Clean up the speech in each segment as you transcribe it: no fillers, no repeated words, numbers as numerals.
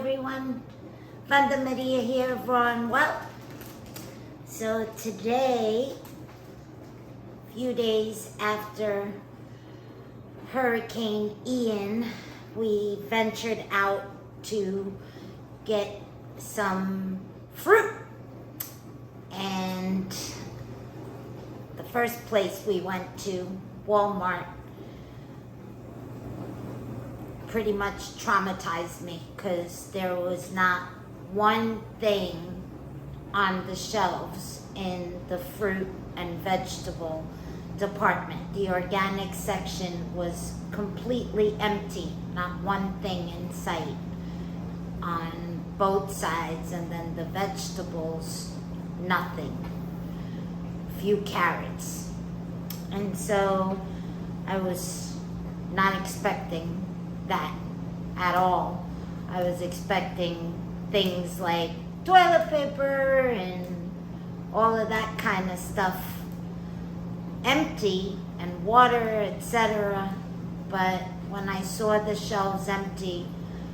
everyone. Vanda here of rawandwell. So today, a few days after Hurricane Ian, we ventured out to get some fruit. And the first place we went to, Walmart, pretty much traumatized me because there was not one thing on the shelves in the fruit and vegetable department. The organic section was completely empty, not one thing in sight on both sides, and then the vegetables, nothing. A few carrots. And so I was not expecting that at all. I was expecting things like toilet paper and all of that kind of stuff empty, and water, etc. But when I saw the shelves empty,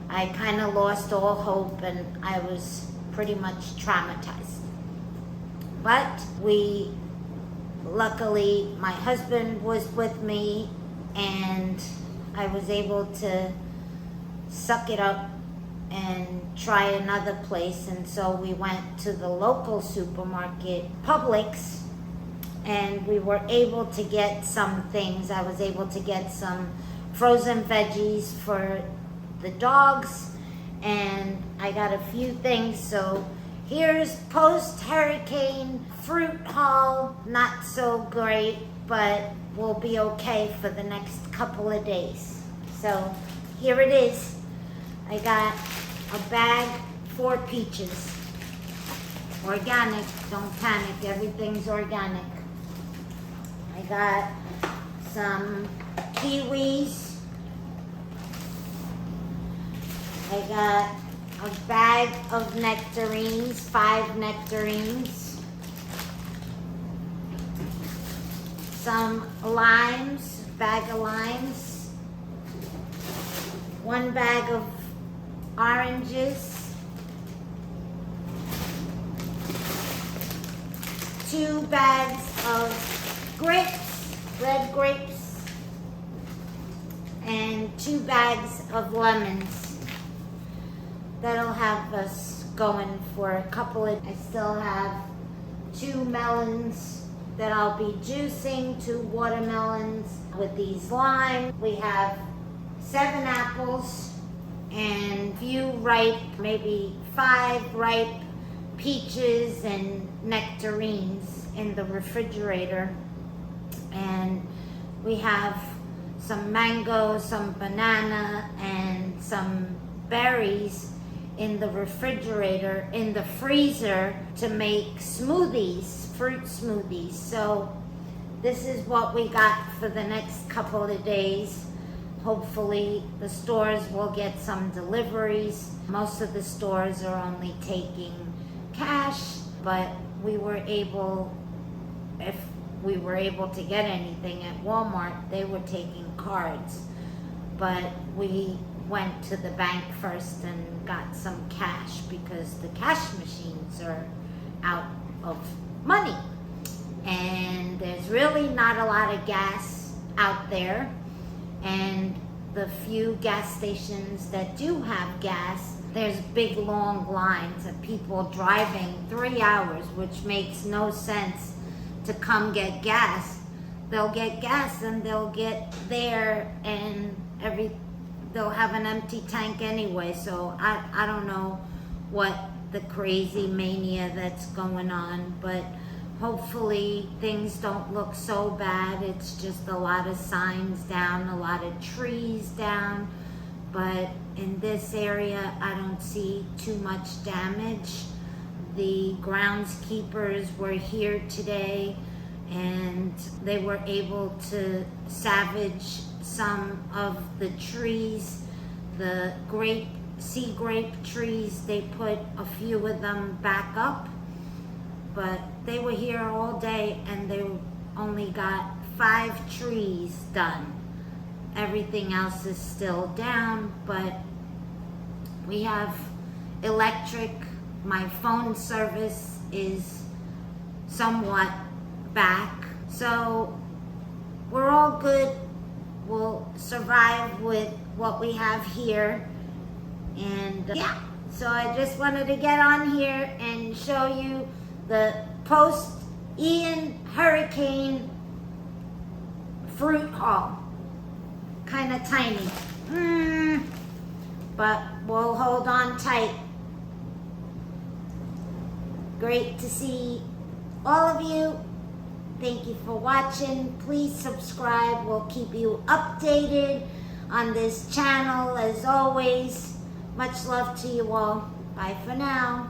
I kind of lost all hope and I was pretty much traumatized. But luckily my husband was with me and I was able to suck it up and try another place. And so we went to the local supermarket, Publix, and we were able to get some things. I was able to get some frozen veggies for the dogs, and I got a few things. So here's post-hurricane fruit haul. Not so great, but we'll be okay for the next couple of days. So here it is. I got a bag for peaches. Organic, don't panic, everything's organic. I got some kiwis. I got a bag of nectarines, 5 nectarines. Some limes, bag of limes. 1 bag of oranges. 2 bags of grapes, red grapes. And 2 bags of lemons. That'll have us going for a couple of, I still have 2 melons that I'll be juicing, 2 watermelons with these limes. We have 7 apples and few ripe, maybe 5 ripe peaches and nectarines in the refrigerator. And we have some mango, some banana, and some berries in the refrigerator, in the freezer, to make smoothies, fruit smoothies. So this is what we got for the next couple of days. Hopefully the stores will get some deliveries. Most of the stores are only taking cash, but we were able, if we were able to get anything at Walmart, they were taking cards. But we went to the bank first and got some cash because the cash machines are out of money. And there's really not a lot of gas out there. And the few gas stations that do have gas, there's big long lines of people driving 3 hours, which makes no sense to come get gas. They'll get gas and they'll get there and they'll have an empty tank anyway. So I don't know what the crazy mania that's going on, but hopefully things don't look so bad. It's just a lot of signs down, a lot of trees down. But in this area, I don't see too much damage. The groundskeepers were here today and they were able to salvage some of the trees. The sea grape trees, they put a few of them back up. But they were here all day and they only got 5 trees done. Everything else is still down, but we have electric. My phone service is somewhat back. So we're all good. We'll survive with what we have here. And yeah, so I just wanted to get on here and show you the post-Ian Hurricane fruit haul. Kind of tiny. But we'll hold on tight. Great to see all of you. Thank you for watching. Please subscribe. We'll keep you updated on this channel as always. Much love to you all. Bye for now.